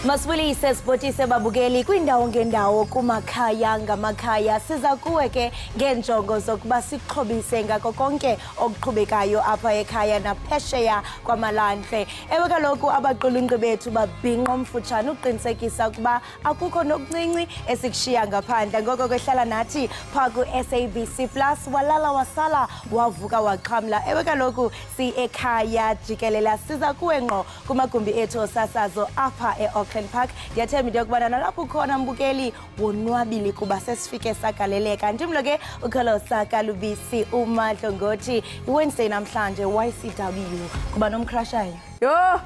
Masibulise sibotise babukeli kwindawo ngendawo kumakhaya ngamakhaya siza kuwe ke ngenjongo zokuba sixhobise ngako konke okuqhubekayo apha ekhaya naphesheya kwamalandle. Ewe kaloku abaqulunqi bethu babhinqa omfutshane uqinisekisa ukuba akukho nokuncinci esikushiya ngaphandle. Ngoko kwehlala nathi phaa ku-SABC Plus walala wasala wavuka waqhamla. Ewe kaloku si-Ekhaya Jikelele siza kuwe ngqo kumagumbi ethu osasazo apha Auckland Park. Ndiyathemba into yokubana nalapho ukhona mbukeli wonwabile kuba sesifike sagaleleka. Ndimlo ke ukholosa kalubisi uMadlo ngothi iWednesday namhlanje YCW kuba nomcrashayo. Yo,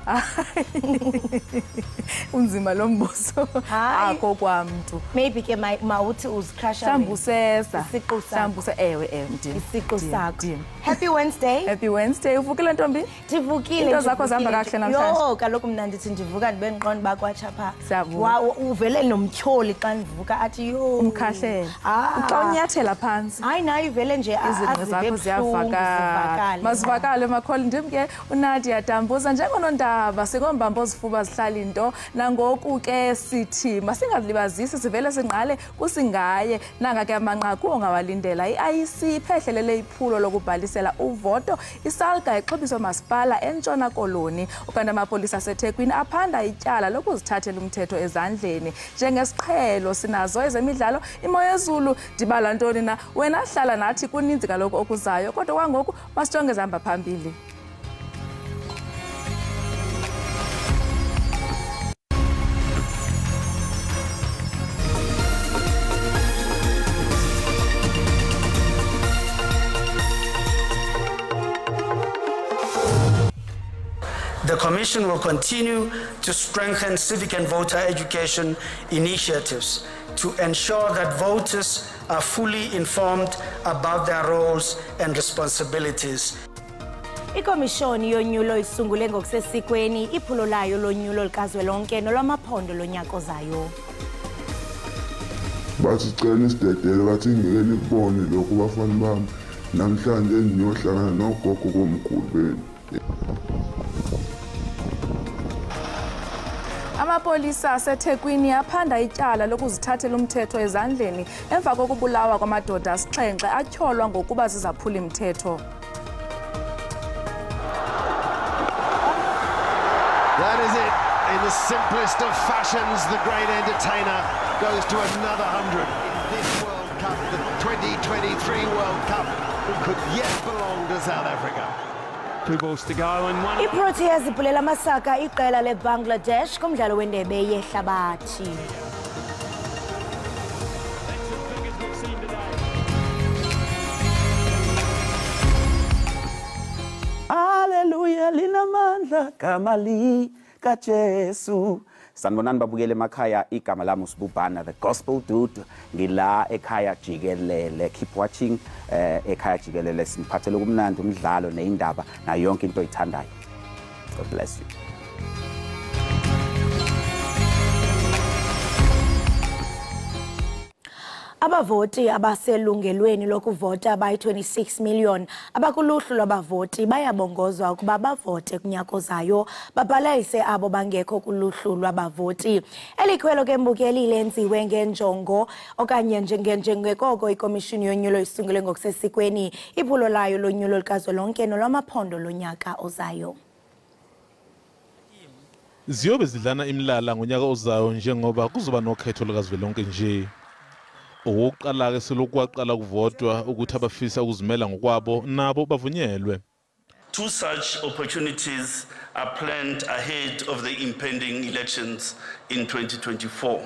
unzima lo mbuso akho kwamntu. Maybe ke mawuthi uzicrasha Sambusesa. Isiqu Sambuse ewe ndim. Isiqu sakho. Happy Wednesday. Happy Wednesday. Uvukile ntombi? Ndivukile. Into zakho zihamba kahle namhlanje. Yo, kaloku mna ndithi ndivuka ndibe nqondo bakwatsha pha. Uvele nomtyholi xa ndivuka athi yo umkhahlele. Xa unyathela phansi. Hayi nayo ivele nje izinto zakho ziyavakala. Masivakale makholi ndim ke uNadia Dambuza njengonondaba sikombambo zifuba zihlala into nangoku ke sithi masingadlibazisi sivele singqale kusingaye nanga ke amanqaku ongawalindela i-IEC iphehlelele iphulo lokubhalisela uvoto isalga exhobiso masipala entshona koloni ukanti amapolisa aseThekwini aphanda ityala lokuzithathela umthetho ezandleni njengesiqhelo sinazo ezemidlalo imo yezulu dibala ntoni na wena hlala nathi kuninzi kaloku okuzayo kodwa kwangoku masijonge zihamba phambili. The Commission will continue to strengthen civic and voter education initiatives to ensure that voters are fully informed about their roles and responsibilities. Ikomishoni yonyulo isungule ngokusesikweni iphulo layo lonyulo likazwelonke nolwamaphondo lonyaka ozayo. Basicela isidedele bathi ngeke nikubone lokhu bafana bami namhlanje niyohlangana nogogo komkhulu benu. Amapolisa aseThekwini aphanda ityala lokuzithathela umthetho ezandleni emva kokubulawa kwamadoda asixhenxe atyholwa ngokuba zizaphula imithetho. That is it. In the simplest of fashions, the great entertainer goes to another 100 in this World Cup, the 2023 World Cup, who could yet belong to South Africa. 2 balls to go and one. iProteas iphulela amasaka iqela leBangladesh kumdlalo wendebe yehlabathi. Hallelujah linamandla kamali kaJesu. Sanibonani babukele emakhaya igama lami uSibubhana the gospel dude ngila Ekhaya Jikelele. Keep watching Ekhaya Jikelele siniphathele kumnandi umdlalo neindaba na yonke into oyithandayo. God bless you. Abavoti abaselungelweni lokuvota abayi-26 million abakuluhlu lwabavoti bayabongozwa ukuba bavote kunyaka ozayo babhalise abo bangekho kuluhlu lwabavoti. Elikhwelo ke mbukeli lenziwe ngenjongo okanye njengekoko ikomishini yonyulo isungule ngokusesikweni iphulo layo lonyulo likazwelonke nolwamaphondo lonyaka ozayo. Ziyobe zidlana imlala ngonyaka ozayo njengoba kuzoba nokhetho lukazwelonke nje. Owokuqala ke selokuqala kuvotwa ukuthi abafisa ukuzimela ngokwabo nabo bavunyelwe. 2 such opportunities are planned ahead of the impending elections in 2024.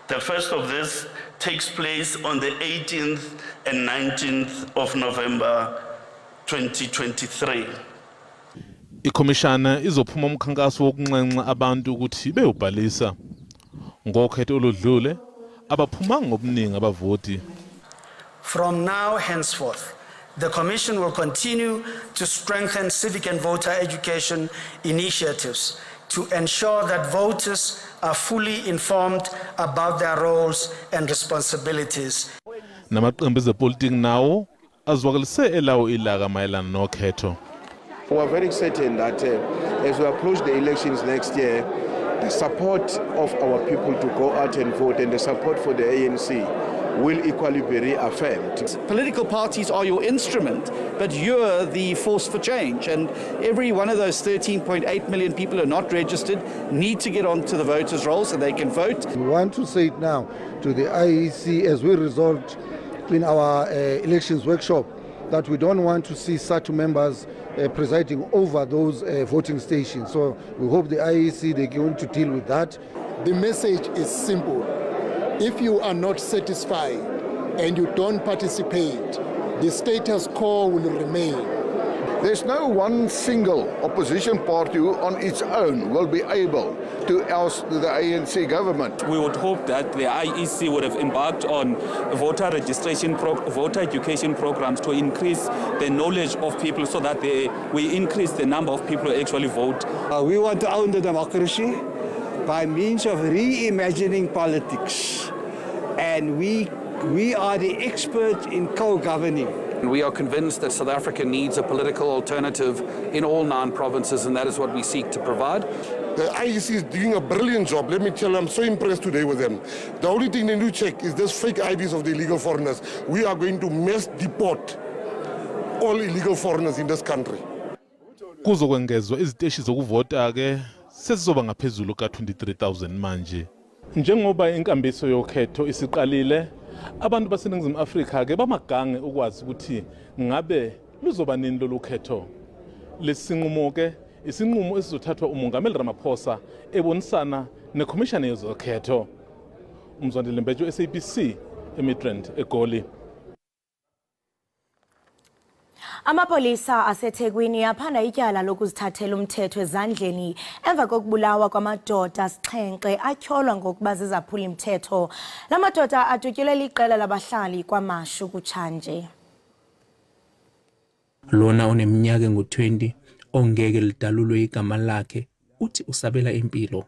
The first of this takes place on the 18th and 19th of November 2023. Ikomishana izophuma umkhankaso wokunxenxa abantu ukuthi beyobhalisa ngokhetho oludlule. From now henceforth, the Commission will continue to strengthen civic and voter education initiatives to ensure that voters are fully informed about their roles and responsibilities. Namaqembu ezepolitiki nawo azwakalise elawo ilaka mayelana nokhetho. We are very certain that as we approach the elections next year, the support of our people to go out and vote and the support for the ANC will equally be reaffirmed. Political parties are your instrument, but you're the force for change. And every one of those 13.8 million people who are not registered need to get onto the voters' rolls so they can vote. We want to say it now to the IEC as we resolved in our elections workshop that we don't want to see such members presiding over those voting stations. So we hope the IEC, they're going to deal with that. The message is simple. If you are not satisfied and you don't participate, the status quo will remain. There's no one single opposition party who on its own will be able to oust the ANC government. We would hope that the IEC would have embarked on voter registration, voter education programs to increase the knowledge of people so that we increase the number of people who actually vote. We want to own the democracy by means of reimagining politics. And we are the experts in co-governing. We are convinced that South Africa needs a political alternative in all 9 provinces, and that is what we seek to provide. The IEC is doing a brilliant job. Let me tell you, I'm so impressed today with them. The only thing they need to check is this fake IDs of the illegal foreigners. We are going to mass deport all illegal foreigners in this country. Kuzokwengezwa iziteshi zokuvota ke sesizoba ngaphezulu ka-23,000 manje. Njengoba inkambiso yokhetho isiqalile, abantu baseNingizimu Afrika ke bamagange ukwazi ukuthi ngabe luzoba nini lolu khetho. Lesinqumo ke isinqumo esizothathwa uMongameli Ramaphosa ebonisana neCommission yezokhetho. Umzwandile Mbejo, SABC, eMidrand, eGoli. Amapolisa aseThekwini aphanda ityala lokuzithathela umthetho ezandleni emva kokubulawa kwamadoda asixhenxe atyholwa ngokuba zizaphula imithetho. La madoda adutyulela iqela labahlali kwaMashu kutshanje. Lona oneminyaka engu-20 ongeke lidalulwe igama lakhe uthi usabela impilo.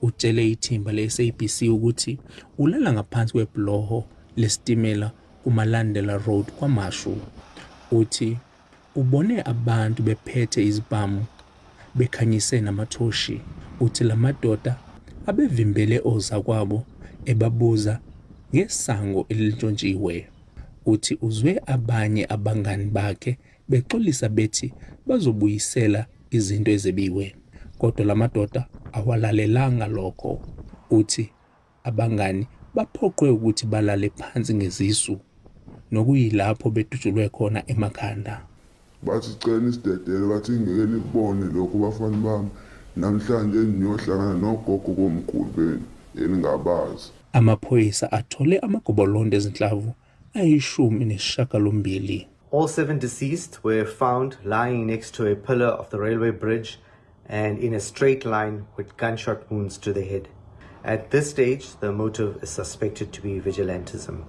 Utshele ithimba le-SABC ukuthi ulala ngaphansi kwebhloho lesitimela kuMalandela Road kwaMashu. Uthi ubone abantu bephethe izibhamu bekhanyise namathoshi. Uthi la madoda abevimbele oza kwabo ebabuza ngesango elintshontshiwe. Uthi uzwe abanye abangani bakhe bexolisa bethi bazobuyisela izinto ezebiwe, kodwa la madoda awalalelanga lokho. Uthi abangani baphoqwe ukuthi balale phansi ngezisu, nokuyilapho bedutshulwe khona emakhanda. Bathi cela isidedele bathi ngeke nikubone lokho bafana bami namhlanje niyohlangana nogogo komkhulu benu eningabazi. Amaphoyisa athole amagobolonde ezinhlavu ayishumi. All 7 deceased were found lying next to a pillar of the railway bridge and in a straight line with gunshot wounds to the head. At this stage, the motive is suspected to be vigilantism.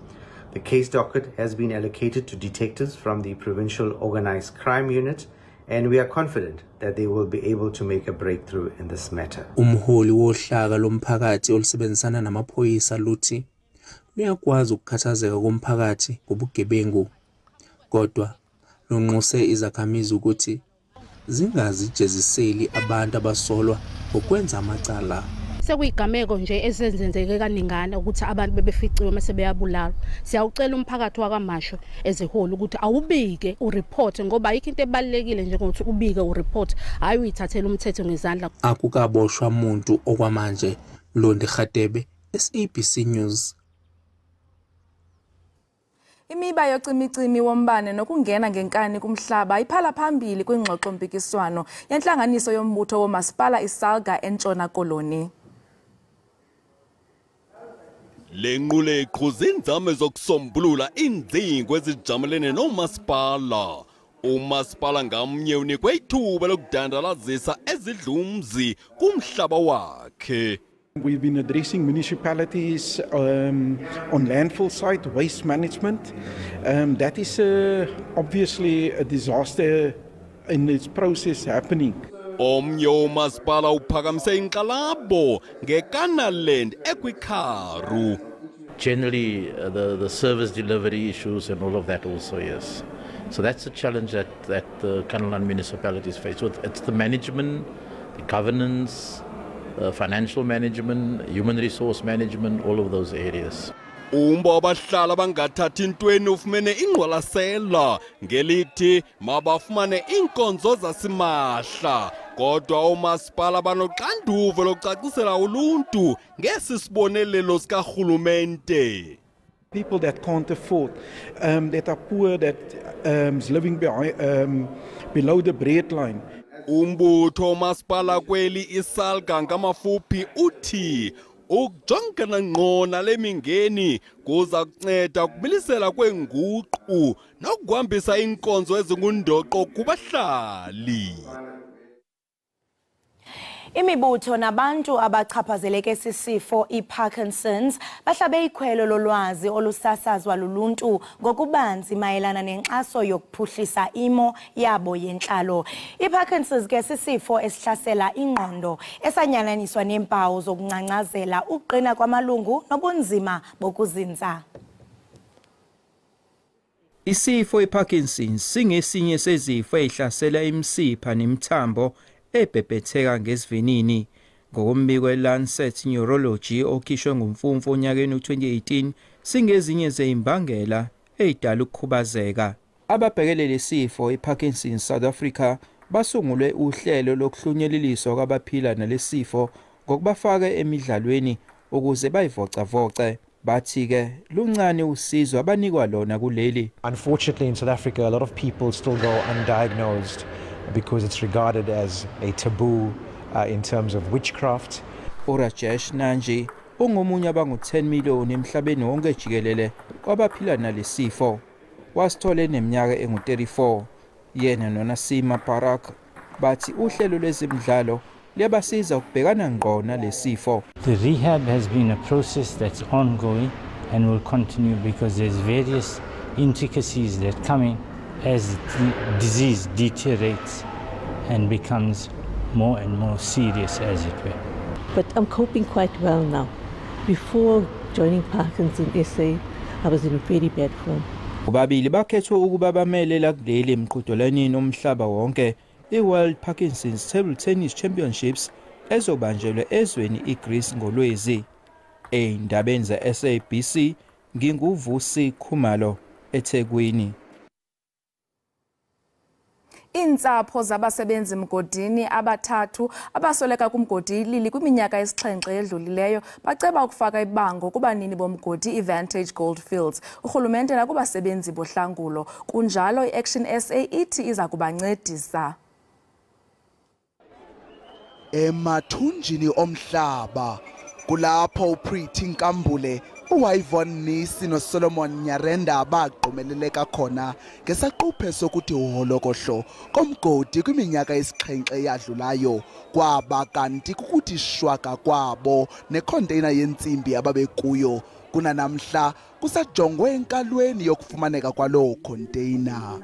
The case docket has been allocated to detectives from the Provincial Organised Crime Unit, and we are confident that they will be able to make a breakthrough in this matter. Umholi wohlaka lomphakathi olusebenzisana namaphoyisa luthi luyakwazi ukukhathazeka komphakathi ngobugebengu, kodwa lunxuse izakhamizi ukuthi zingazijeziseli abantu abasolwa ngokwenza amacala. Sekuyigameko nje ezenzenzeke kaningana ukuthi abantu bebeficiwe mase beyabulala. Siyawucela umphakathi wakwaMashu ezeholi ukuthi awubike ureport ngoba ayikho into ebalekile nje ukuthi ubike ureport, hayi uyithathela umthetho ngezandla. Akukaboshwa umuntu okwamanje. Londi Khatebe, SABC News. Imiba yocimicimi wombane nokungena ngenkani kumhlaba iphala phambili kwingxoxo mpikiswano yenhlanganiso yombutho womasipala iSalga eNtshona Koloni. Lenqule iqhuza inzame zokusombulula indzingo ezijamelene nomasipala. Umasipala ngamnye unikwe ithuba lokudandalazisa ezidlumzi kumhlaba wakhe. We've been addressing municipalities on landfill site, waste management. That is obviously a disaster in its process happening. Omnye umasipala uphakamise inqalabo ngeKanaland eKwikharu. Generally, the service delivery issues and all of that also, yes. So that's a challenge that the Kanaland municipalities face. So it's the management, the governance, financial management, human resource management, all of those areas. Umba abahlala bangathathi intweni ufumene ingqwalasela ngelithi mabafumane iinkonzo zasimahla kodwa umasipala banoxanduva lokucacisela uluntu ngesi sibonelelo sikarhulumente. People that can't afford, that are poor, that is living below the breadline. Umbutho umasipala kweli isalga ngamafuphi uthi ukujongana ngqo nale mingeni kuza kunceda ukumilisela kwenguqu nokuhambisa inkonzo ezingundoqo kubahlali. Imibutho nabantu abachaphazeleke sisifo iParkinson's bahlabe ikhwelo lolwazi olusasazwa luluntu ngokubanzi mayelana nenkxaso yokuphuhlisa imo yabo yentlalo. iParkinson's ke sisifo esihlasela ingqondo esanyananiswa neempawu zokuncancazela ukuqina kwamalungu nobunzima bokuzinza. Isifo iParkinson's singesinye sezifo ezihlasela imisipha nemithambo ebhebhetheka ngesivinini. Ngokombiko weLancet Neurology okhishwe ngumfumfu onyakeni u-2018 singezinye zezimbangela ezidala ukukhubazeka. Ababhekele lesifo iParkinson's South Africa basungulwe uhlelo lokuhlunyeleliswa kwabaphila nalesifo ngokubafaka emidlalweni ukuze bayivocavoce. Bathi ke luncane usizo abanikwa lona kuleli. Unfortunately in South Africa a lot of people still go undiagnosed because it's regarded as a taboo in terms of witchcraft. Urajesh Nanji ungomunye abangu-10 million emhlabeni wonke jikelele kwabaphila nalesifo. Wasithole neminyaka engu-34. Yena noNasima Barak bathi uhlelo lwezimidlalo liyabasiza ukubhekana ngqo nalesifo. The rehab has been a process that's ongoing and will continue because there's various intricacies that come in as the disease deteriorates and becomes more and more serious, as it were. But I'm coping quite well now. Before joining Parkinson's SA, I was in very bad form. Ubabili bakhethwe ukuba bamelela kuleli emqhudelaneni omhlaba wonke iWorld Parkinson's Table Tennis Championships ezobanjelwe ezweni iGreece ngoLwezi. Ey'ndabeni ze-SABC nginguvusi Khumalo eThekwini. Iintsapho zabasebenzi mgodini abathathu abasoleka kumgodi ilili kwiminyaka yesixhenxe edlulileyo baceba ukufaka ibango kubanini bomgodi iVantage Goldfields. Urhulumente nakubasebenzi bohlangulo kunjalo iAction SA ithi iza kubancedisa. Emathunjini omhlaba kulapho uPriti Nkambule uYvonne Nisi noSolomon Nyarenda bagqumeleleka khona ngesaquphe sokuthi uholokohlo komgodi kwiminyaka yesixhenxe eyadlulayo kwaba kanti kukuthi shwaka kwabo necontainer yentsimbi ababekuyo kunanamhla kusajongwe enkalweni yokufumaneka kwaloo container.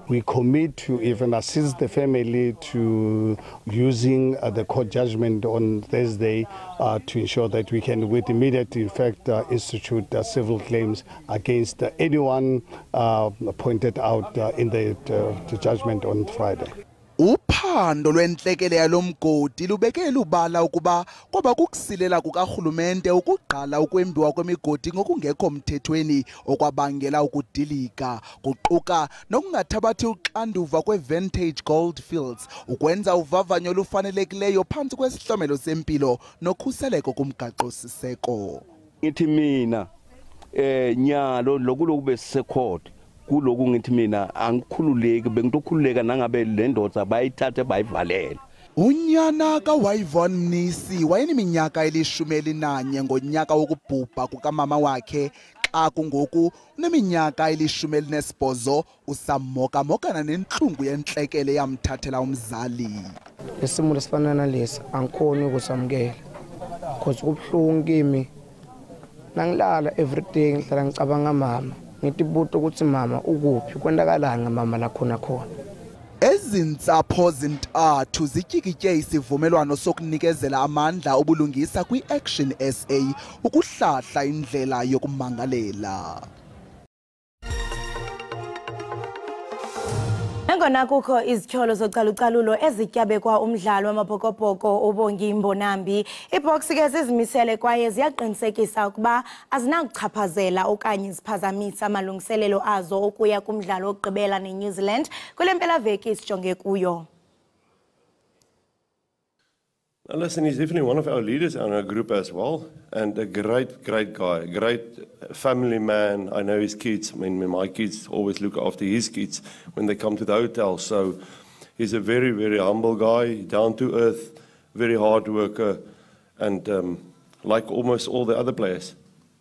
We commit to even assist the family to using the court judgment on Thursday to ensure that we can with immediate effect institute civil claims against anyone pointed out in the judgment on Friday. Uphando lwentlekele yalomgodi lubekela ubala ukuba kwaba kukusilela kukarhulumente ukuqala ukwembiwa kwemigodi ngokungekho mthethweni okwabangela ukudilika kuquka nokungathabathi uxanduva kweVantage Goldfields ukwenza uvavanyo olufanelekileyo phantsi kwesihlomelo sempilo nokhuseleko kumgaqo siseko. Ngithi mina njalo lokuloku besisekhona kuloku ngithi mina angikhululeki bengitokhululeka nangabe le ndoda bayithathe bayivalele. Unyana kaYvonne Nisi wayeniminyaka eli-11 ngonyaka wokubhubha kukamama wakhe xa kungoku uneminyaka eli-18 usamokamokana nentlungu yentlekele yamthathela umzali. Lesimo lesifana nalesi angikhoni ukusamkela because kubuhlungu kimi nangilala everyday ngihlala ngicabanga mama ngithi buto ukuthi mama ukuphi kwendakalanga mama la khona khona. Ezintsapho zintathu zityikitye isivumelwano sokunikezela amandla obulungisa kwi-Action SA ukuhlahla indlela yokumangalela. Nangona kukho izityholo zocalucalulo ezityabe kwa umdlalo wamabhokobhoko uBongi Mbonambi, iBox ke zizimisele kwaye ziyaqinisekisa ukuba azinakuchaphazela okanye ziphazamisa amalungiselelo azo okuya kumdlalo wokugqibela neNew Zealand kule mpelaveki sijonge kuyo. Now listen, he's definitely one of our leaders in our group as well, and a great guy, great family man. I know his kids. I mean, my kids always look after his kids when they come to the hotel. So he's a very, very humble guy, down to earth, very hard worker, and like almost all the other players,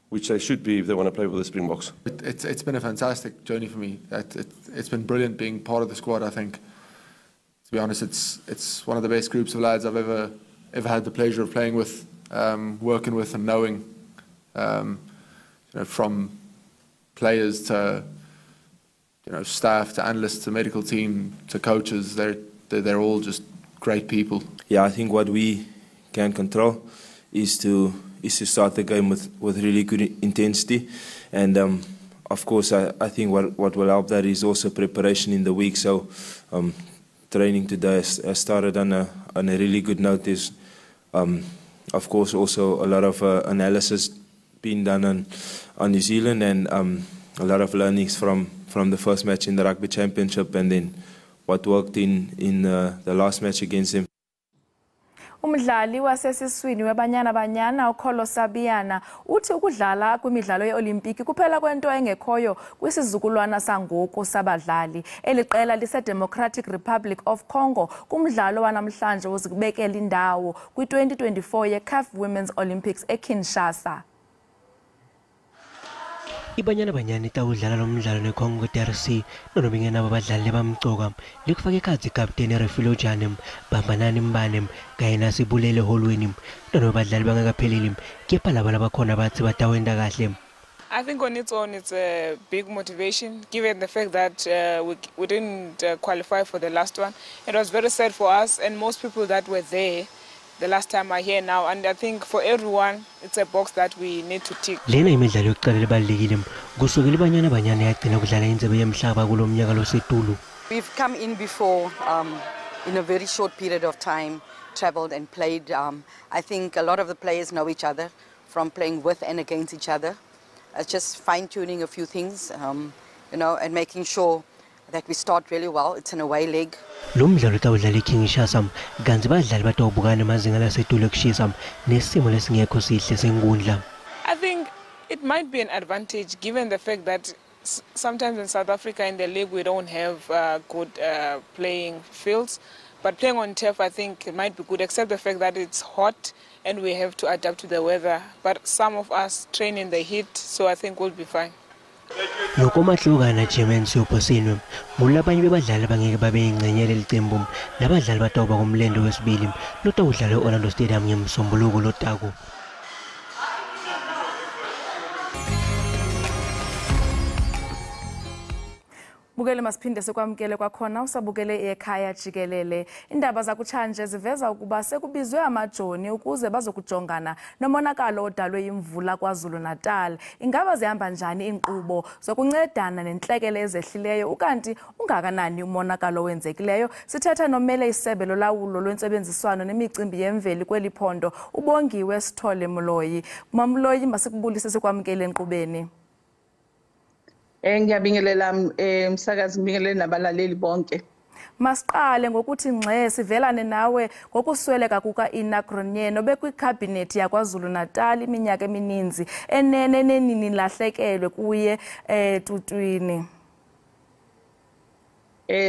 which they should be if they want to play for the Springboks. It's been a fantastic journey for me. It's been brilliant being part of the squad. I think, to be honest, it's one of the best groups of lads I've ever had the pleasure of playing with, working with, and knowing. From players to staff to analysts to medical team to coaches, they're all just great people. Yeah, I think what we can control is to start the game with really good intensity, and of course I think what will help that is also preparation in the week. So training today has started on a really good note. There's of course also a lot of analysis being done on New Zealand, and a lot of learnings from the first match in the Rugby Championship, and then what worked in the last match against them. Umdlali wasesiswini webanyana banyana uKholo Sabiyana uthi ukudlala kwimidlalo yeOlimpiki kuphela kwento engekhoyo kwisizukulwana sangoku sabadlali. Eliqela lise-Democratic Republic of Congo kumdlalo wanamhlanje uzikubekela indawo kwi-2024 ye-CAF Women's Olympics eKinshasa. Ibanyana banyana itawudlala lo mdlalo neCongo DRC nonobingena abadlali bamcoka likufaka ikhazi captain Refulojane Bambanani Mbane kanye nasibulele holweni nonobadlali bangakapheleli kepha laba labakhona bathi batawenda kahle. I think on its own it's a big motivation given the fact that we didn't qualify for the last one. It was very sad for us and most people that were there the last time are here now, and I think for everyone it's a box that we need to tick. Lena imidlalo yokuqala ebalekile kusukela ibanyana banyana yagcina ukudlala indebe yemhlaba kulomnyaka losetulu. We've come in before in a very short period of time, traveled and played. I think a lot of the players know each other from playing with and against each other. It's just fine-tuning a few things, and making sure that we start really well. It's an away leg. Lo mdlalo utawudlala eKinshasa kanti badlali batawubukana emazinga lasetulu ekushisa nesimo lesingekho sihle senkundla. I think it might be an advantage given the fact that sometimes in South Africa in the league we don't have good playing fields, but playing on turf I think it might be good, except the fact that it's hot and we have to adapt to the weather. But some of us train in the heat, so I think we'll be fine. Loko mahlukana German soposinwe mulabanye bebadlali bangeke babe ingcenyele licembu nabadlali batawuba kumlendo wesibili lotawudlala eOrlando Stadium ngoMsombuluko lotako. Bukele masiphinde sekwamkele kwakhona usabukele i-Ekhaya Jikelele. Indaba zakutshanje ziveza ukuba sekubizwe amajoni ukuze bazokujongana nomonakalo odalwe yimvula kwaZulu Natal. Ingaba zihamba njani inkqubo zokuncedana nentlekele ezehlileyo ukanti ungakanani umonakalo wenzekileyo? Sithetha nomele isebe lolawulo lwentsebenziswano nemicimbi yemveli kweli phondo uBongiwe Sithole Mloyi. Mamloyi masikubulise sekwamkele enkqubeni. Ngiyabingelela umsakazi ngibingelele nabalaleli bonke. Masiqale ngokuthi ngxe sivelane nawe ngokusweleka kuka-Ekhaya nobekwikhabhinethi yakwaZulu Natal iminyaka emininzi enene nenini lahlekelwe kuye tutwini.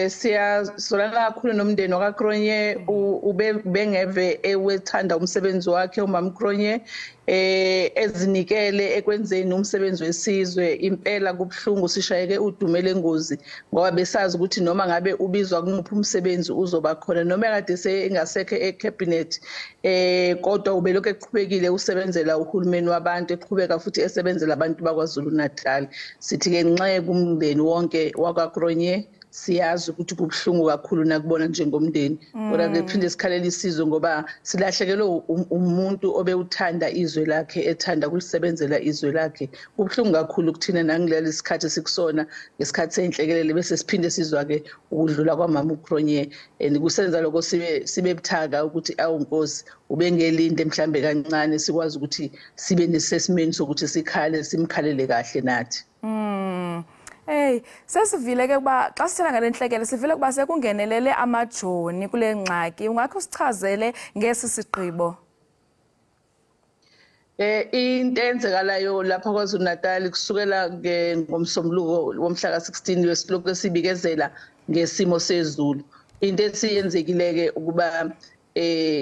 Siyasolana kakhulu nomndeni wakaKronye ubengeve ewethanda umsebenzi wakhe umama Kronye ezinikele ekwenzeni umsebenzi wesizwe impela kubhlungu sishayeke udumele engozi ngoba besazi ukuthi noma ngabe ubizwa kumuphi umsebenzi uzoba khona noma kade sengasekho ecabinet kodwa ubelokhu eqhubekile usebenzela uhulumeni wabantu eqhubeka futhi esebenzela abantu bakwaZulu Natal. Sithi ke nxa kumndeni wonke wakaKronye siyazi ukuthi kubhlungu kakhulu nakubona njengomndeni kodwa ke phinde sikhalela isizwe ngoba silahlekelwe umuntu obewuthanda izwe lakhe ethanda kulisebenzela izwe lakhe kubhlungu kakhulu kuthina nangileli isikhathi sikusona ngesikhathi senhlekelele bese siphinde sizwa ke ukudlula kwamama uCronje kusenza lokho sibe buthaka ukuthi awunkosi ubengelinde mhlambe kancane sikwazi ukuthi sibe nesesimeni sokuthi sikhale simkhalele kahle nathi. Hey, sesivile ke kuba xa sithela ngalenhlekele sivile kuba sekungenelele amajoni kule ngxaki ungakho sichazele ngesi sigqibo. Into enzekalayo lapha kwaZulu-Natal kusukela ngoMsombuluko womhla ka-16 wesilokhu esibikezela ngesimo sezulu. Into esiyenzekile-ke ukuba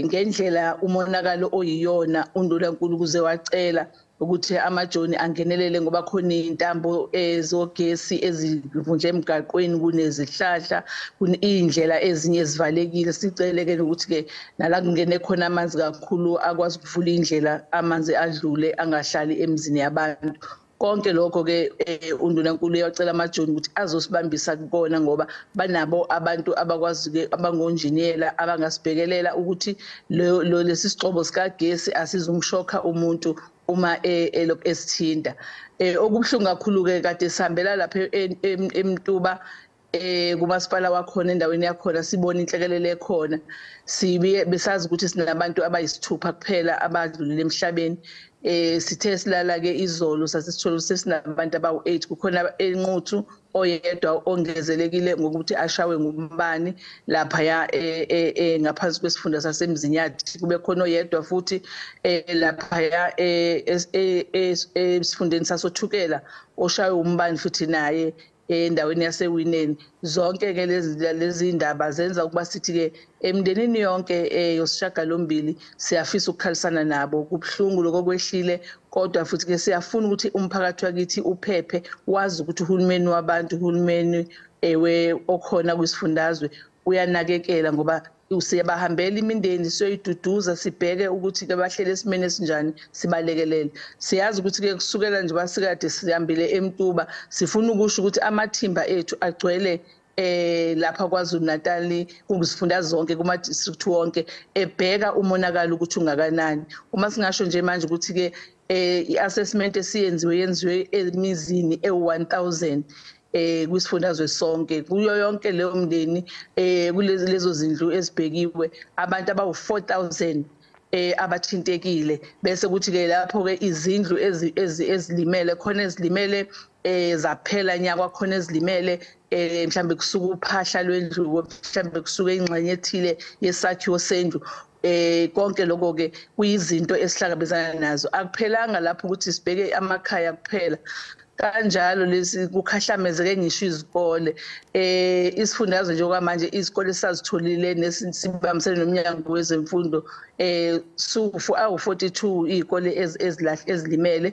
ngendlela umonakalo oyiyona uNdunankulu kuze wacela ukuthi amajoni angenelele ngoba khona intambo ezogesi ezivunje emgaqweni kunezihlahla kunindlela ezinye ezivalekile siceleke ukuthi ke nala kungene khona amanzi kakhulu akwazi ukuvula indlela amanzi adlule angahlali emzini yabantu konke lokho ke uNdunankulu uyacela amajoni ukuthi azosibambisa kubona ngoba banabo abantu abakwazi ke abangonjiniyela abangasibhekelela ukuthi lesi sixobo sikagesi asizumshokha umuntu uma elok esithinda okubhlungu kakhulu ke kade sihambela lapha eMtuba kumasipala wakhona endaweni yakhona sibona inhlekelele ekhona sibe besazi ukuthi sinabantu abayisithupha kuphela abadlulile emhlabeni sithe silala ke izolo sasithola sesinabantu abawu8 kukhona enquthu oyedwa ongezelekile ngokuthi ashawe ngumbani lapha ya ngaphansi kwesifunda sasemzinyathi kube khona oyedwa futhi lapha ya esifundeni sasothukela oshawe umbani futhi naye endaweni yaseWineni zonke ke lezi ndaba zenza ukuba sithi ke emndenini yonke yosishagalombili siyafisa ukukhalisana nabo kubhlungu lokwehlile kodwa futhi ke siyafuna ukuthi umphakathi wakithi uphephe wazi ukuthi uhulumeni wabantu uhulumeni okhona kwisifundazwe uyanakekela ngoba usiyabahambela imindeni siyoyiduduza sibheke ukuthi ke bahlele esimene esinjani sibalekelele siyazi ukuthi ke kusukela nje basikade sihambile eMtuba sifuna ukusho ukuthi amathimba ethu agcwele lapha kwaZulu-Natal kungisifundaze zonke kuma district wonke ebheka umonakalo ukuthi ungakanani uma singasho nje manje ukuthi ke i-assessment yenziwe emizini e1000 kwisifundazwe sonke kuyo yonke leyo mndeni kulezo zindlu ezibhekiwe abantu abawu4000 abathintekile bese kuthi ke lapho ke izindlu ezilimele khona ezilimele zaphela nyaka khona ezilimele mhlambe kusuka uphahla lwendlu mhlambe kusuka ingxenye ethile yesakhiwo sendlu konke lokho ke kuyizinto esihlangabezana nazo akuphelanga lapho ukuthi sibheke amakhaya kuphela kanjalo lesi kukhahlamezeke ngisho izikole isifundazwe nje okwamanje izikole sazitholile nesibambisene nomnyango wezemfundo sufu awu42 izikole ezilimele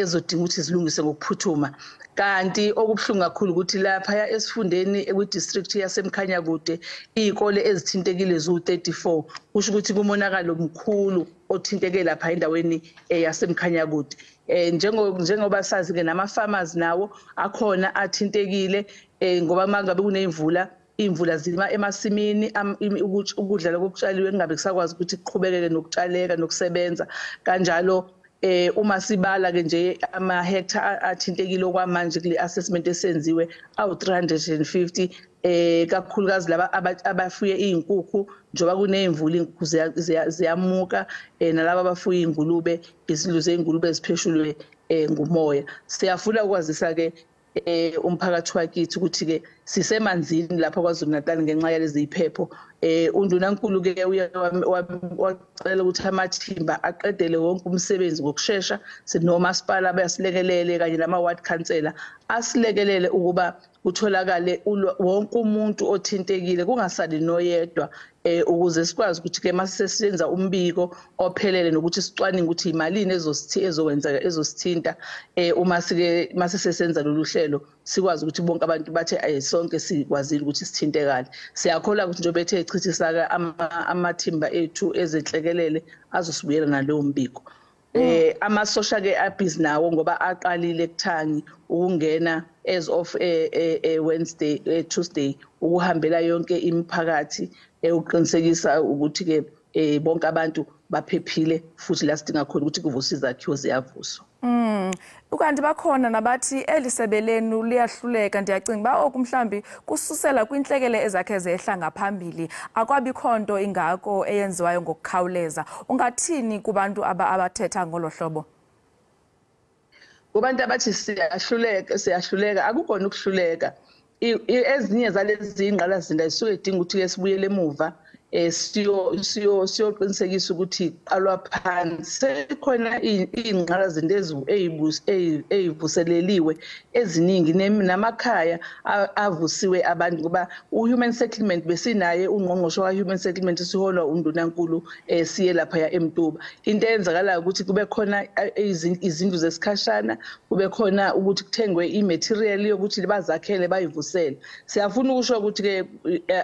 ezodinga ukuthi zilungise ngokuphuthuma kanti okubhlungu kakhulu ukuthi lapha esifundeni kwi-district yaseMkhanya kude izikole ezithintekile zu34 kusho ukuthi kumonakalo mkhulu othinteke lapha endaweni yaseMkhanya kude njengoba sazi ke nama-farmers nawo akhona athintekile ngoba mangabe kuneyimvula imvula zilima emasimini ukudla lokutshaliwe kungabe kusakwazi ukuthi kuqhubekeke nokutshaleka nokusebenza kanjalo uma sibala ke nje ama-hectare athintekile okwamanje kule assessment esenziwe awu350 kakhulukazi laba abafuye izinkukhu njoba kuneyimvula izinkukhu ziyamuka nalabo abafuye izingulube izidlu zezingulube ezipheshulwe ngumoya siyafuna ukwazisa ke umphakathi wakithi ukuthi ke sisemanzini lapha kwaZulu-Natal ngenxa yalezi iphepho uNdunankulu ke wacela ukuthi amathimba aqedele wonke umsebenzi ngokusheshsha sinomasipala bayasilekelele kanye nama-ward councillor asilekelele ukuba utholakale wonke umuntu othintekile kungasali noyedwa ukuze sikwazi ukuthi ke masisesenza umbiko ophelele nokuthi sicwaninge ukuthi imalini ezokwenza ezosithinta uma sike masisesenza lolu hlelo sikwazi ukuthi bonke abantu bathe sonke sikwazile ukuthi sithintekane siyakholwa ukuthi nje bethe echithisa amathimba ethu ezenhlekelele azosibuyela nalowo mbiko Amasosha ke abhizi nawo ngoba aqalile kuthangi ukungena as of Wednesday Tuesday ukuhambela yonke imiphakathi ukuqinisekisa ukuthi ke bonke abantu baphephile futhi la sidinga khona ukuthi kuvuswe izakhiwo ziyavuswa. Ukanti bakhona nabathi elisebelenu liyahluleka ndiyacinga ba okumhlambi kususela kwinhlekele ezakhe zehla ngaphambili akwabi khonto ingako eyenziwayo ngokukhawuleza. Ungathini kubantu abathetha ngolo hlobo? Kubantu abathi siyahluleka akukhona ukuhluleka. Ezinye zalezi ingqala zinda isuke idinga ukuthi ke sibuyele emuva siyoqinisekisa ukuthi qalwa phansi khona ingqala zinto ezivuseleliwe eziningi namakhaya avusiwe abantu kuba uhuman settlement besinaye ungqongqosho wa human settlement siholwa undunankulu siye lapha eMtuba. Into eyenzakala ukuthi kube khona izindlu zesikhashana kube khona ukuthi kuthengwe imaterial yokuthi bazakhele bayivusele. Siyafuna ukusho ukuthi ke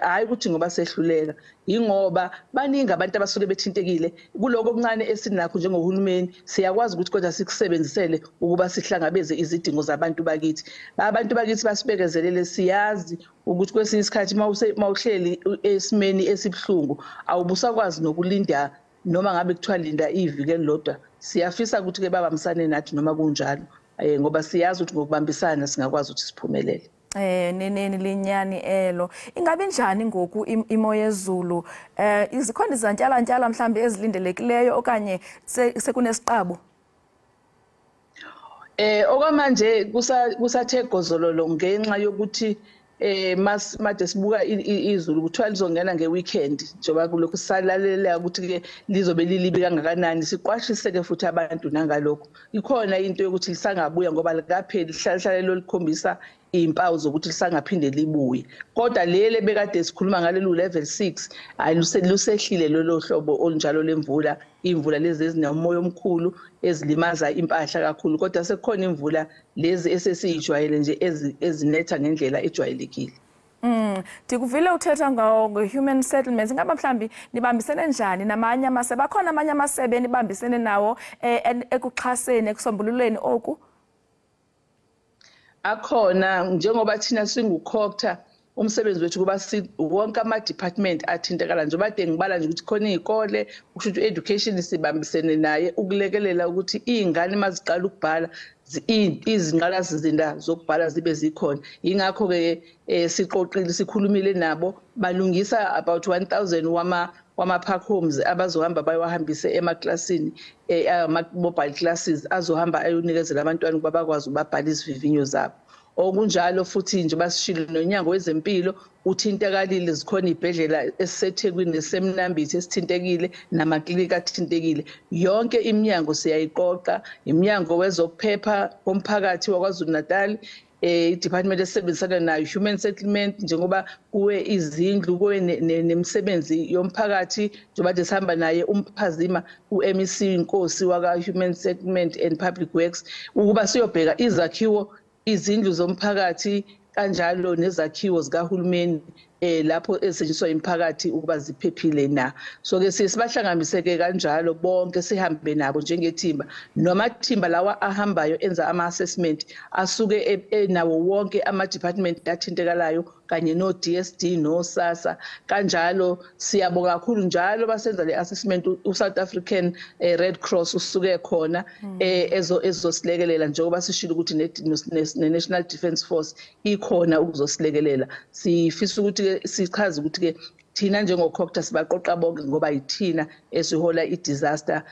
hayi ukuthi ngoba sehluleka ingoba baningi abantu abasuke bethintekile kuloko okuncane esinakho njengohulumeni siyakwazi ukuthi kodwa sikusebenzisele ukuba sihlangabeze izidingo zabantu bakithi. Abantu bakithi basibekezelele siyazi ukuthi kwesinye isikhathi mawuhleli esimeni esibhlungu awubusakwazi nokulinda noma ngabe kuthiwa linda iviki elilodwa. Siyafisa ukuthi ke babambisane nathi noma kunjalo ngoba siyazi ukuthi ngokubambisana singakwazi ukuthi siphumelele. Neneni linyani elo ingabe njani ngoku imo yezulu izikhona izantyala mhlambi ezilindelekileyo okanye sekunesiqabo? Okwamanje kusathe gozololo ngenxa yokuthi made sibuka izulu kuthiwa lizongena ngeweekend njengoba kulokhu salalela ukuthi ke lizobe lilibi kangakanani siqwashise ke futhi abantu nangalokho. Ikhona into yokuthi lisangabuya ngoba likapheli hlalelo likhombisa impawu zokuthi lisangaphinde libuye. Kodwa lele bekade sikhuluma ngalelu level 6 ayilusehlile lolo hlobo olunjalo lemvula. Imvula lezi ezinomoya omkhulu ezilimaza impahla kakhulu kodwa sekukhona imvula lezi esesijwayele nje ezinetha ngendlela ejwayelekile. Ndikuvile uthetha ngo-human settlements ngaba mhlambi nibambisene njani namanye amasebe bakhona amanye amasebe nibambisene nawo ekuxhaseni ekusombululeni oku? Akhona njengoba thina singukhokta umsebenzi wethu kuba wonke ama-department athintekala njengoba ade ngibala nje ukuthi khona iy'kole kusho ukuthi education sibambisene naye ukulekelela ukuthi iy'ngane maziqala ukubhala izinqalasizinda zokubhala zibe zikhona. Yingakho-ke siqoqile sikhulumile nabo balungisa about 1,000 wama-park homes abazohamba bayowahambise emaklasini ama-mobile classes azohamba ayonikezela abantwana ukuba bakwazi ukubabhala izivivinyo zabo. Okunjalo futhi nje basishilo nonyango wezempilo uthintekalile zikhona ibhedlela esiseThekwini nesemnambithi esithintekile namaklinika athintekile. Yonke iminyango siyayiqoqa iminyango wezokuphepha komphakathi waKwaZulu Natal i-department esebenzisana nayo human settlement njengoba kuwe izindlu kuwe nemisebenzi yomphakathi njengoba nje sihamba naye umphazima uMEC inkosi waka human settlement and public works ukuba siyobheka izakhiwo izindlu zomphakathi kanjalo nezakhiwo zikahulumeni lapho ezisetshenziswa imphakathi ukuba ziphephile na. So ke sibahlanganiseke kanjalo bonke sihambe nabo njengethimba noma thimba lawa ahambayo enza ama-assessment asuke nawo wonke ama-department athintekalayo kanye no-DSD no-SASSA kanjalo siyabonga kakhulu njalo basenza le-assessment u-South African Red Cross usuke khona ezosilekelela njengoba sishilo ukuthi ne-National Defence Force ikhona ukuzosilekelela. Sifisa ukuthi sichaze ukuthi ke thina njengokhokta sibaqoqa bonke ngoba yithina esihola i-disaster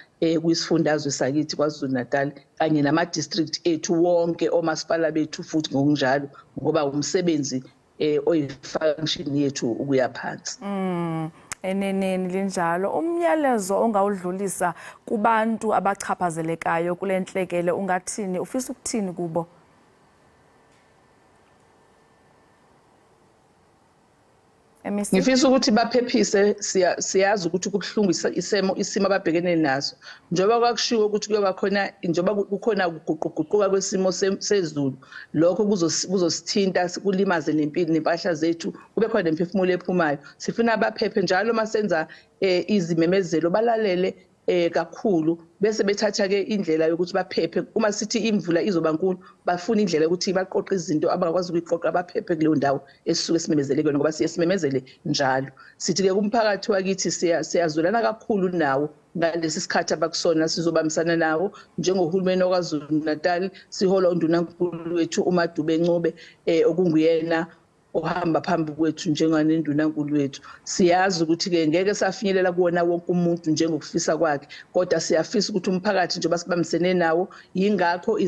kwisifundazwe sakithi KwaZulu Natal kanye nama-district ethu wonke omasipala bethu futhi ngokunjalo ngoba umsebenzi oyi-function yethu ukuya phansi. Eneneni linjalo umyalezo ongawudlulisa kubantu abachaphazelekayo kule nhlekele ungathini ufisa ukuthini kubo? Ngifisa ukuthi baphephise siyazi ukuthi kubhlungu isimo ababhekene naso njengoba kwakushiwo ukuthi kuyoba khona njengoba kukhona ukuguquguquka kwesimo sezulu lokho kuzosithinta kulimaze nempahla zethu kube khona nemphefumulo ephumayo. Sifuna abaphephe njalo masenza izimemezelo balalele kakhulu bese bethatha ke indlela yokuthi baphephe uma sithi imvula izoba nkulu bafuna indlela yokuthi baqoqe izinto abangakwazi ukuyiqoqa baphephe kuleyo ndawo esisuke simemezele kuyona ngoba siyesimemezele njalo sithi ke kumphakathi wakithi siyazwelana kakhulu nawo ngalesi sikhathi abakusona sizobambisana nawo njengohulumeni okwaZulu Natal sihola undunankulu wethu uMadube Ncube okunguyena ohamba phambi kwethu njenganendunankulu wethu siyazi ukuthi ke ngeke safinyelela kuona wonke umuntu njengokufisa kwakhe kodwa siyafisa ukuthi umphakathi njengoba sibambisene nawo yingakho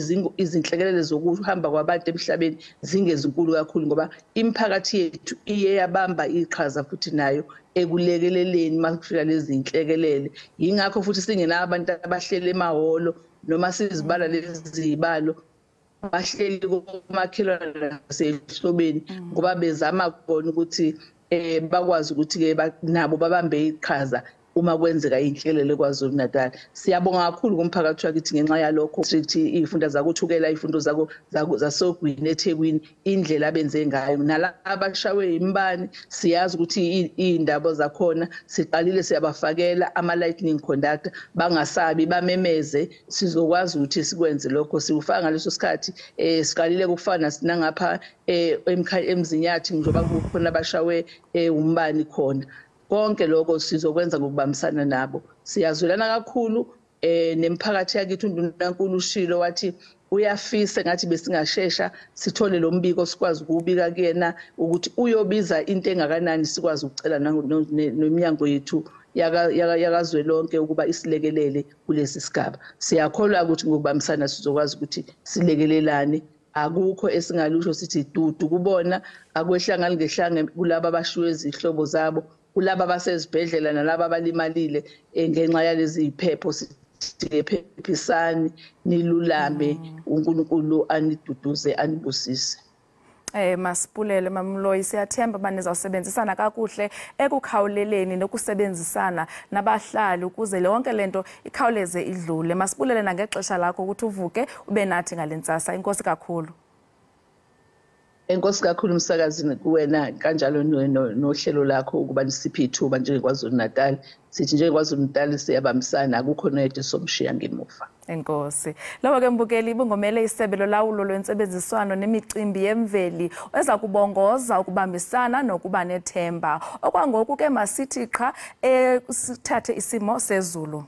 izinhlekelele zokuhamba kwabantu emhlabeni zingezinkulu kakhulu ngoba imiphakathi yethu iye yabamba iqhaza futhi nayo ekulekeleleni makufika lezi inhlekelele yingakho futhi singena abantu abahlele emahholo noma sizibala lezi zibalo bahleli kumakhelwane nasehlobeni ngoba bezama khona ukuthi bakwazi ukuthi ke nabo babambe iqhaza uma kwenzeka inhlelelo kwaZulu Natal siyabonga kakhulu kumphakathi wakithi ngenxa yalokho district ifunda zakuthukela ifundo zako zasogwini eThekwini indlela abenze ngayo nalaba shawe imbani siyazi ukuthi indaba zakhona siqalile siyabafakela ama lightning conductor bangasabi bamemeze sizokwazi ukuthi sikwenze lokho siufaka ngaleso sikhathi siqalile kufana sinangapha emzinyathi njengoba kukhona abashawe umbani khona konke lokho sizokwenza ngokubambisana nabo siyazwelana kakhulu nemphakathi yakithi undunankulu ushilo wathi uyafisa ngathi besingashesha sithole lo mbiko sikwazi ukubika kuyena ukuthi uyobiza into engakanani sikwazi ukucela neminyango yethu yakazwelonke ukuba isilekelele kulesi sigaba siyakholwa ukuthi ngokubambisana sizokwazi ukuthi silekelelane akukho esingalusho sithi dudu kubona akwehlanga ngehlanga kulabo abashiwe izihlobo zabo kulabo basezibhedlela nalabo abalimalile ngenxa yalezi iphepho siphephisani nilulame uNkulunkulu aniduduze anibusise Masipulele Mamloyi siyathemba banizawusebenzisana kakuhle ekukhawuleleni nokusebenzisana nabahlali ukuze lonke lento ikhawuleze idlule Masipulele nangexesha lakho ukuthi uvuke ube nathi ngalentsasa inkosi kakhulu Enkosi kakhulu umsakazini kuwena kanjalo nohlelo lakho ukuba nisiphe ithuba njengekwaZulu Natal sithi njengekwaZulu Natal siyabambisana akukho noyedwa somshiya ngemuva Enkosi Lowo ke mbukeli bungomele isebelo lawulo lwensebenziswano nemicimbi yemveli eza kubongoza ukubambisana nokuba nethemba okwangoku ke masithi qha sithathe isimo sezulu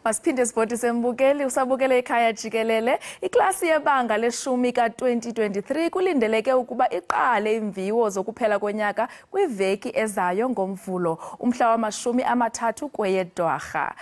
Masiphinde sibhodise mbukeli usabukele Ekhaya Jikelele iklasi yebanga leshumi ka-2023 kulindeleke ukuba iqale imviwo zokuphela konyaka kwiveki ezayo ngoMvulo umhla wamashumi amathathu kweyeDwarha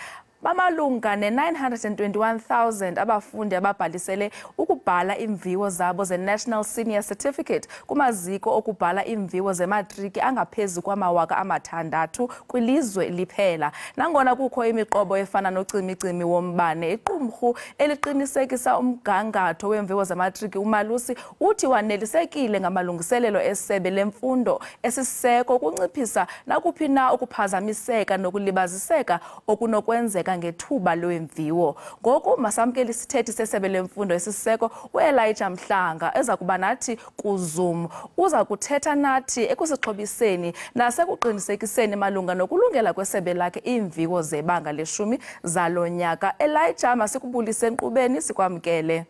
bamalunga ne-921,000 abafundi ababhalisele ukubhala iimviwo zabo ze-National Senior Certificate kumaziko okubhala iimviwo zematriki angaphezu kwama-6,000 kwilizwe liphela. Nangona kukho imiqobo efana nocimicimi wombane, iqumrhu eliqinisekisa umgangatho weemviwo zematriki uMalusi uthi wanelisekile ngamalungiselelo esebe lemfundo esiseko kunciphisa nakuphi na ukuphazamiseka nokulibaziseka okunokwenzeka ngethuba lweemviwo. Ngoku masamkele isithethi sesebe lemfundo esiseko uEkhaya Mhlanga eza kuba nathi kuZoom. Uza kuthetha nathi ekusixhobiseni nasekuqinisekiseni malunga nokulungela kwesebe lakhe iimviwo zebanga le-10 zalo nyaka. Ekhaya, masikubulise enkqubeni, sikwamkele.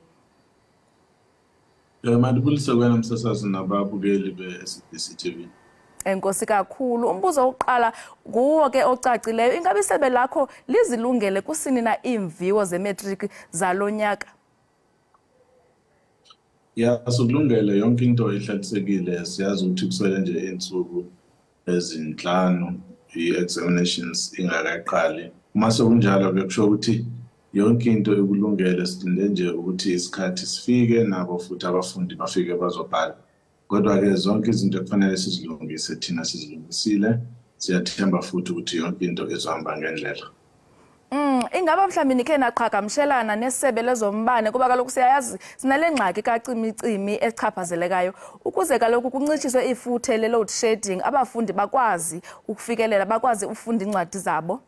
Mandibulise kwena msasazi nababukeli be-SABC TV. Enkosi kakhulu. Umbuzo oqala nguwo ke ocacileyo. Ingabe isebe lakho lizilungele kusini na iimviwo zemetriki zalo nyaka? Sokulungele yonke into ihlalisekile. Siyazi ukuthi kusele nje izinsuku ezinhlanu i-examinations ingakaqali. Uma sekunjalo kusho ukuthi yonke into ikulungele, sidinde nje ukuthi isikhathi sifike nabo futhi abafundi bafike bazobhala. Kodwa-ke zonke izinto ekufanele sizilungise thina sizilungisile. Siyathemba futhi ukuthi yonke into izohamba ngendlela. Ingaba mhlawumbi nikhe naqhagamshelana nesebe lezombane kuba kaloku siyayazi sinale ngxaki kacimicimi echaphazelekayo ukuze kaloku kuncitshiswe ifuthe le-load shedding, abafundi bakwazi ukufikelela, bakwazi ufunda incwadi zabo?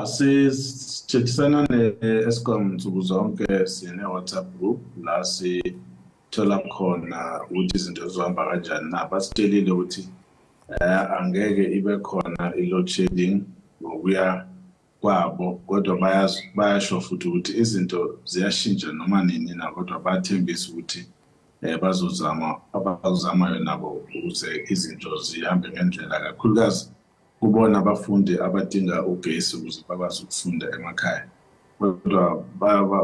Sithethisana ne-Eskom nsuku zonke, sine-WhatsApp group la sithola khona ukuthi izinto zizohamba kanjani na. Basitshelile ukuthi angeke ibe khona i-load shedding ngokuya kwabo, kodwa bayasho futhi ukuthi izinto ziyashintsha noma nini na, kodwa bathembisa ukuthi bazozama abazamayo nabo ukuze izinto zihambe ngendlela, kakhulukazi kubona abafundi abadinga ugesi ukuze bakwazi ukufunda emakhaya. Kodwa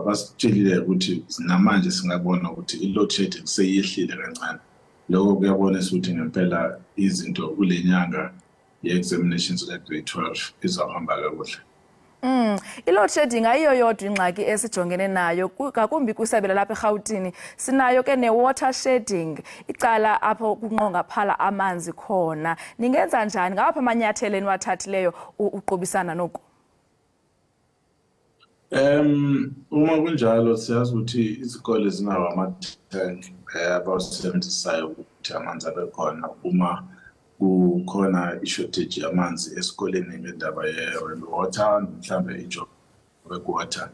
basitshelile ukuthi namanje singabona ukuthi i-load shedding seyehlile kancane. Lokho kuyabonisa ukuthi ngempela izinto kule nyanga ye-examinations ka-grade 12 izahamba kakuhle. I-load shedding ayiyo yodwa ingxaki esijongene nayo, ngakumbi kwisebe lapha eRhawutini. Sinayo ke ne-water shedding, icala apho kunqongaphala amanzi khona. Ningenza njani? Ngapha amanyathelo eniwathathileyo uqubisana noku? Uma kunjalo siyazi ukuthi izikole zinawo ama-tank abawasebenzisayo ukuthi amanzi abe khona uma kukhona i-shortage yamanzi esikoleni ngendaba ye-water, mhlambe ijob water.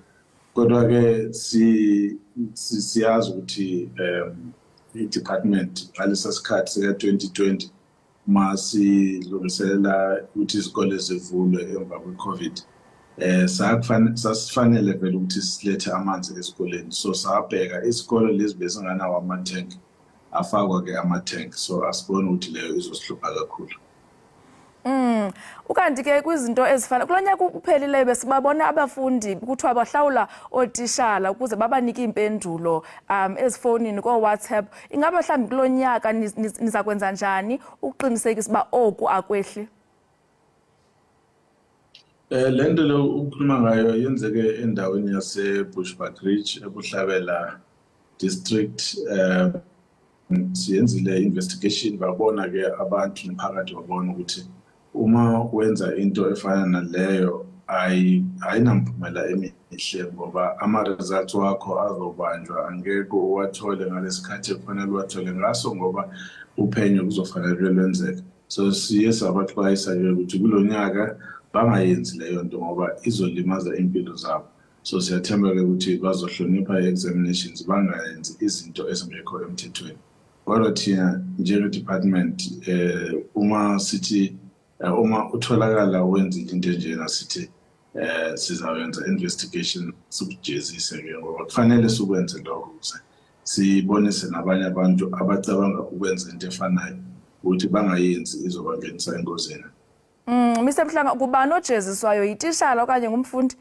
Kodwa-ke siyazi ukuthi i-department ngalesa sikhathi sika-2020 uma silungiselela ukuthi izikole zivulwe emva kwe-COVID, sasifanele vele ukuthi silethe amanzi esikoleni. So sabheka isikole lezi bezinganawo ama-tank, afakwa-ke ama-tank. So asibona ukuthi leyo izosihlupha kakhulu. Ukanti-ke kwizinto ezifana kulo nyaka uphelileyo besibabona abafundi kuthiwa bahlawula ootishala ukuze babanike iimpendulo ezifowunini koo-WhatsApp. Ingaba mhlawumbi kulo nyaka niza kwenza njani ukuqinisekisa uba oku akwehli? Le nto lo ukhuluma ngayo yenzeke endaweni yase-Bushbuckridge eBuhlabela district. Siyenzile investigation, babona-ke abantu nomphakathi babona ukuthi uma wenza into efana naleyo ayinamphumela emihle, ngoba ama-results wakho azobanjwa, angeke uwathole ngalesikhathi ekufanele uwathole ngaso ngoba uphenyo kuzofanele lwenzeka. So siye sabaxwayisa-ke ukuthi kulo nyaka bangayenzi leyo nto ngoba izolimaza impilo zabo. So siyathemba-ke ukuthi bazohlonipha i-examinations, bangayenzi izinto ezingekho emthethweni. Kodwa thina njenge-department uma sithi uma utholakala wenzile into enjena sithi sizawenza investigation sikujezise-ke ngoba kufanele sikwenze lokho ukuze sibonise nabanye abantu abacabanga ukwenza into efanayo ukuthi bangayenzi izobangenisa engozini. Mr. Mhlanga, kubani ojeziswayo, yitishala okanye ngumfundi?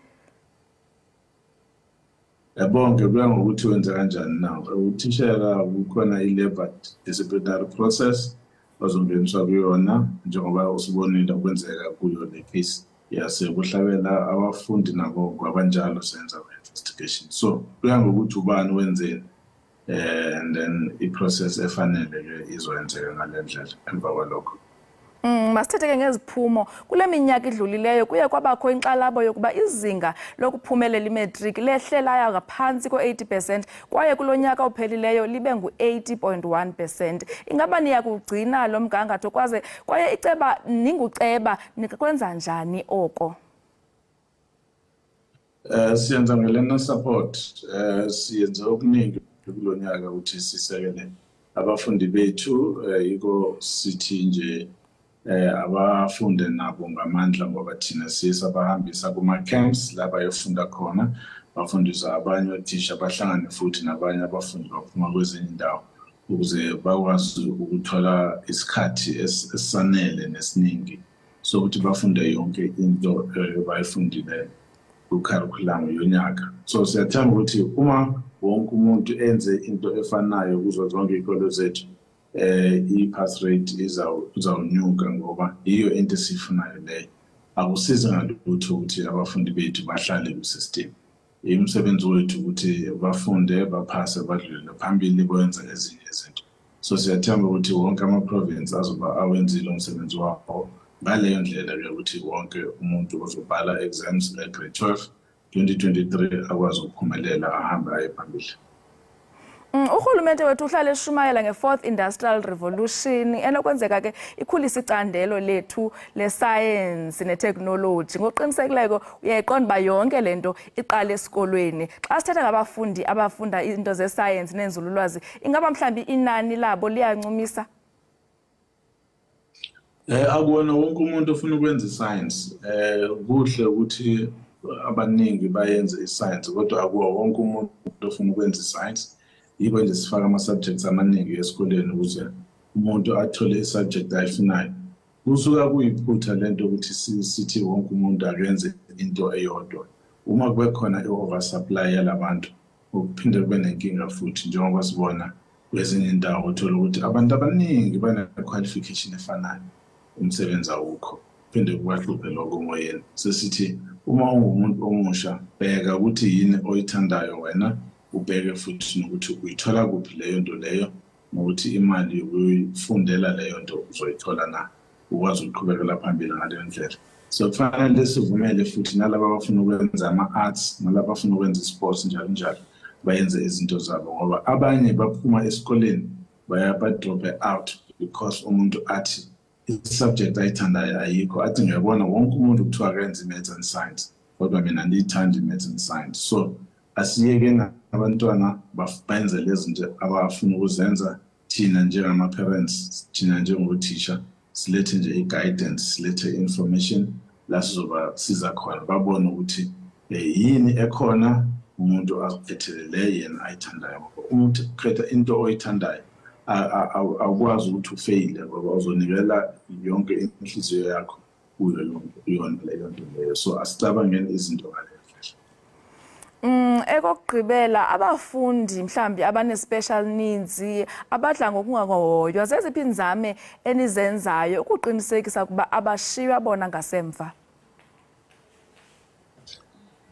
Bonke kuya ngokuthi wenza kanjani na. Uthishela kukhona i-labor disciplinary process bazongeniswa kuyona njengoba usibonile ukwenzeka kuyo le case. kuhlabela abafundi nabo kwabanjalo senza investigation. So kuya ngokuthi ubani wenzeni and then i-process efanele ke izoyenzeka ngalendlela emva kwalokho. Masithethe ngeziphumo kule minyaka idlulileyo kuye kwabakho inxalabo yokuba izinga lokuphumelela imatric lehlela ngaphansi ko-80% kwaye kulonyaka ophelileyo libe ngu-80.1%. Ingaba niyakugcina lo mgangatho kwaye iceba ninguceba nikwenza njani oko? Siyenza ngelena support siyenza okuningi kulonyaka ukuthi sisekele abafundi bethu yiko sithi nje abafunde nabo ngamandla ngoba thina siyabahambisa kuma-camps la bayofunda khona bafundisa abanye othisha bahlangane futhi nabanye abafundi baphuma kwezinye indawo ukuze bakwazi ukuthola isikhathi esisanele nesiningi sokuthi bafunde yonke into bayifundile ku-curriculum yonyaka. So siyathanda ukuthi uma wonke umuntu enze into efanayo kuzo zonke iy'kole zethu i-pass rate izawunyuka ngoba iyo into esifunayo leyo. Akusizi ngalutho ukuthi abafundi bethu bahlale ku-system. Umsebenzi wethu ukuthi bafunde baphase badlulele phambili boyenza ezinye izinto. So siyathemba ukuthi wonke ama-province azoba awenzile umsebenzi wabo ngaleyo ndlela ke ukuthi wonke umuntu ozobhala exams le-grade 12 2023 akwazi ukuphumelela ahambe aye phambili. Urhulumente wethu uhlale eshumayela nge-4th Industrial Revolution enokwenzeka ke ikhulisa icandelo lethu le-science ne-technology. Ngoqinisekileyo uyayiqonda uba yonke le nto iqala esikolweni. Xa sithetha ngabafundi abafunda into ze-science nenzululwazi, ingaba mhlawumbi inani labo liyancumisa? Akuwona wonke umuntu ofuna ukwenza i-science. Kuhle ukuthi abaningi bayenze i-science kodwa akuwo wonke umuntu ofuna ukwenza i-science. Yiko nje sifaka ama-subjects amaningi esikoleni ukuze umuntu athole i-subject ayifunayo. Kusuka kuyiphutha lento ukuthi sithi wonke umuntu akenze into eyodwa. Uma kube khona i-oversupply yalabantu ukuphinde kube nenkinga futhi njengoba sibona kwezinye indawo uthola ukuthi abantu abaningi bane-qualification efanayo umsebenzi awukho phinde kubahluphe lokho emoyeni. Sesithi uma ungumuntu omusha bheka ukuthi yini oyithandayo wena ubheke futhi nokuthi uyithola kuphi leyo nto leyo nokuthi imali yokuyifundela leyo nto uzoyithola na ukwazi ukuqhubekela phambili ngaleyo ndlela. So kufanele sivumele futhi nalabo abafuna ukwenza ama-arts nalabo abafuna ukwenza i-sports njalo njalo bayenze izinto zabo ngoba abanye baphuma esikoleni badrope out because umuntu athi i-subject ayithandayo ayikho athi ngiyabona wonke umuntu kuthiwa akenze i-maths and science kodwa mina ndiyithanda i-maths and science. So asiyeke abantwana bayenze lezi zinto abafuna ukuzenza. Thina njengama-parents thina njengothisha silethe nje i-guidance silethe i-information la sizobasiza khona babone ukuthi yini ekhona umuntu azikhethelele yena ayithandayo. Umuntu ukhetha into oyithandayo awukwazi ukuthi ufeyile ngoba uzonikela yonke inhliziyo yakho kuyo yona leyo nto leyo. So asicabangeni izinto ngaleyo ndlela. Ekokugqibela abafundi mhlambi abane-special needs abadla ngokungahoywa zeziphi inzame enizenzayo ukuqinisekisa ukuba abashiywa bona ngasemva?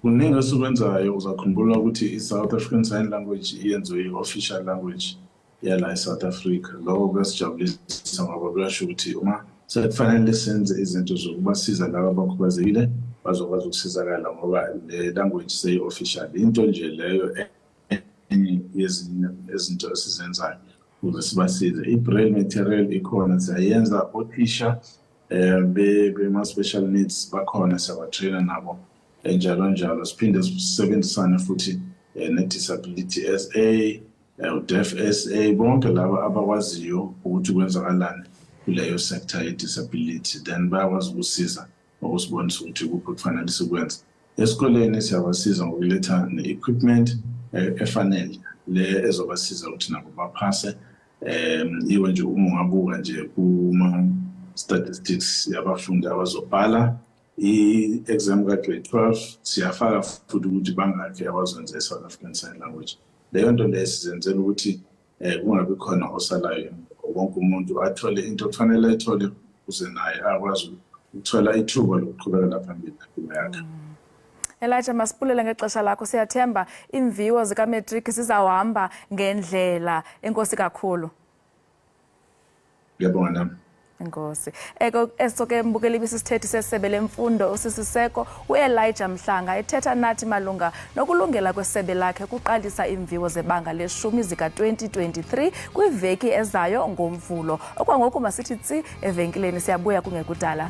Kuningi esikwenzayo uzakhumbula ukuthi i-South African Sign Language iyenziwe i-official language yala eSouth Africa. Lokho kuyasijabulisa ngoba kuyasho ukuthi uma sekufanele senze izinto zokubasiza laba abakhubazekile bazokwazi ukusizakala ngoba le language seyi-official. Into nje leyo enye yezinye izinto esizenzayo ukuze sibasize. I-braille material ikhona siyayenza othisha bema-special needs bakhona siyabatraina nabo njalo njalo. Siphinde sisebenzisane futhi ne-Disability SA, uDeaf SA, bonke laba abakwaziyo ukuthi kwenzakalani kuleyo sector ye-disability then bayakwazi ukusiza ngokusibonisa ukuthi kuphi kufanele sikwenze. Esikoleni siyabasiza ngokuletha ne-equipment efanele le ezobasiza ukuthi nabo baphase. Iwe nje uma ungabuka nje kuma-statistics yabafundi abazobhala i-exam ka-grade 12 siyafaka futhi ukuthi bangakhi abazwenza i-South African Sign Language. Leyo nto leyo sizenzela ukuthi kungabi khona osalayo wonke umuntu athole into kufanele ayithole ukuze naye akwazi uthola ithuba lokuqhubekela phambili nempilo yakhe. Elijah, masipulele ngexesha lakho, siyathemba imviwo zikaMatric zizawuhamba ngendlela. Enkosi kakhulu. Ngiyabonga nami. Enkosi. Esoke mbukeli ibisisithethi sesebe lemfundo usisiseko uElijah Mhlanga ethetha nathi malunga nokulungela kwesebe lakhe kuqalisa imviwo zebanga le-10 zika-2023 kwiveki ezayo ngoMvulo. Okwangoku masithi tsi evenkileni, siyabuya kungekudala.